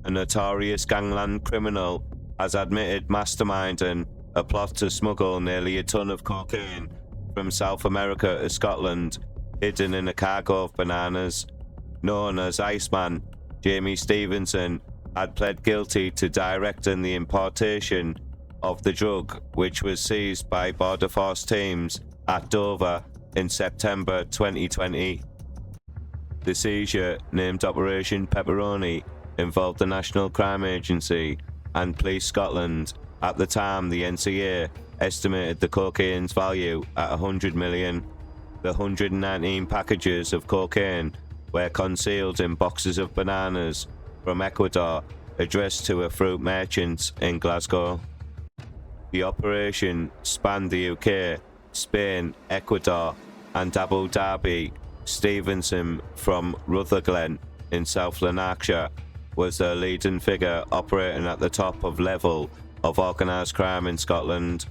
a notorious gangland criminal, has admitted masterminding a plot to smuggle nearly a ton of cocaine from South America to Scotland, hidden in a cargo of bananas. Known as Iceman, Jamie Stevenson had pled guilty to directing the importation of the drug, which was seized by Border Force teams at Dover in September 2020. The seizure, named Operation Pepperoni, involved the National Crime Agency and Police Scotland. At the time, the NCA estimated the cocaine's value at 100 million. The 119 packages of cocaine were concealed in boxes of bananas from Ecuador, addressed to a fruit merchant in Glasgow. The operation spanned the UK, Spain, Ecuador, and Abu Dhabi. Stevenson from Rutherglen in South Lanarkshire was the leading figure, operating at the top of level of organised crime in Scotland.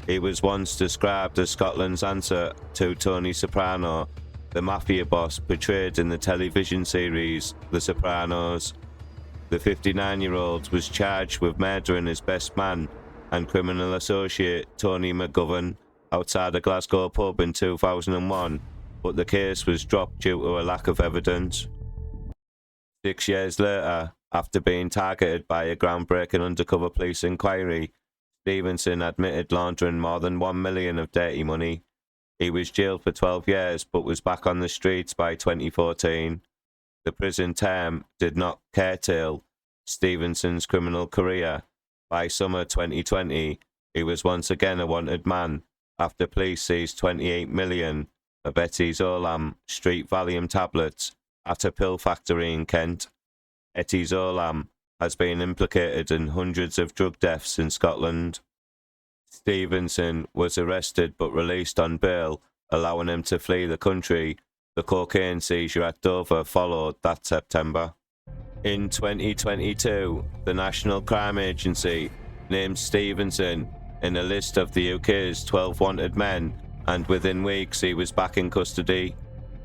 He was once described as Scotland's answer to Tony Soprano, the mafia boss portrayed in the television series The Sopranos. The 59-year-old was charged with murdering his best man and criminal associate Tony McGovern outside a Glasgow pub in 2001, but the case was dropped due to a lack of evidence. 6 years later, after being targeted by a groundbreaking undercover police inquiry, Stevenson admitted laundering more than 1 million of dirty money. He was jailed for 12 years but was back on the streets by 2014. The prison term did not curtail Stevenson's criminal career. By summer 2020, he was once again a wanted man after police seized 28 million of etizolam street Valium tablets at a pill factory in Kent. Etizolam has been implicated in hundreds of drug deaths in Scotland. Stevenson was arrested but released on bail, allowing him to flee the country. The cocaine seizure at Dover followed that September. In 2022, the National Crime Agency named Stevenson in a list of the UK's 12 wanted men, and within weeks he was back in custody.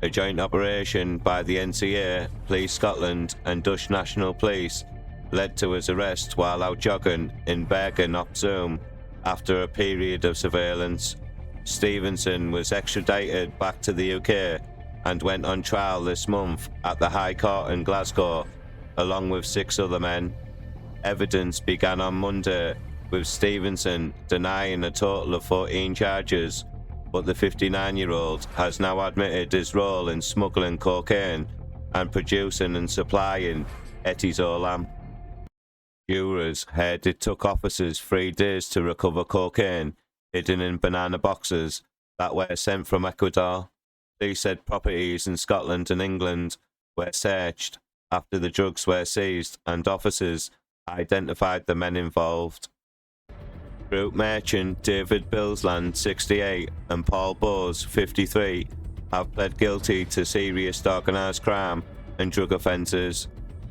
A joint operation by the NCA, Police Scotland and Dutch National Police led to his arrest while out jogging in Bergen op Zoom after a period of surveillance. Stevenson was extradited back to the UK and went on trial this month at the High Court in Glasgow, along with 6 other men. Evidence began on Monday, with Stevenson denying a total of 14 charges, but the 59-year-old has now admitted his role in smuggling cocaine and producing and supplying etizolam. Jurors heard it took officers 3 days to recover cocaine hidden in banana boxes that were sent from Ecuador. Police said properties in Scotland and England were searched after the drugs were seized, and officers identified the men involved. Fruit merchant David Billsland, 68, and Paul Bowes, 53, have pled guilty to serious organised crime and drug offences.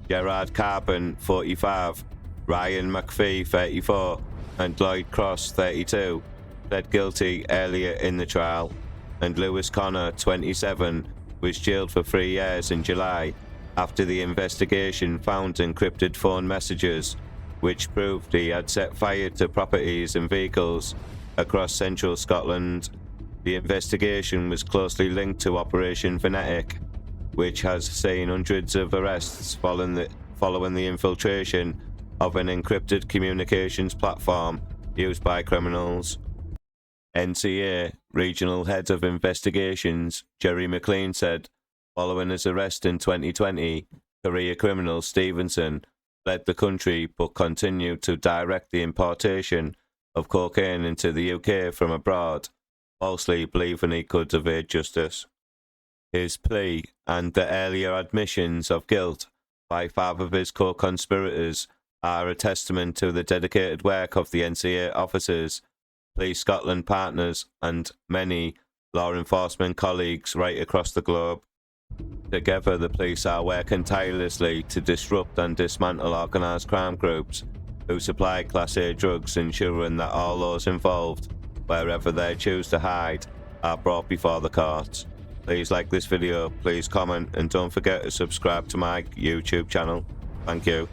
Gerard Carbon, 45, Ryan McPhee, 34, and Lloyd Cross, 32, pled guilty earlier in the trial, and Lewis Connor, 27, was jailed for 3 years in July after the investigation found encrypted phone messages which proved he had set fire to properties and vehicles across central Scotland. The investigation was closely linked to Operation Pepperoni, which has seen hundreds of arrests following the infiltration of an encrypted communications platform used by criminals. NCA Regional Head of Investigations Jerry McLean said, following his arrest in 2020, career criminal Stevenson fled the country but continued to direct the importation of cocaine into the UK from abroad, falsely believing he could evade justice. His plea and the earlier admissions of guilt by 5 of his co-conspirators are a testament to the dedicated work of the NCA officers, Police Scotland partners, and many law enforcement colleagues right across the globe. Together, the police are working tirelessly to disrupt and dismantle organised crime groups who supply Class A drugs, ensuring that all those involved, wherever they choose to hide, are brought before the courts. Please like this video, please comment, and don't forget to subscribe to my YouTube channel. Thank you.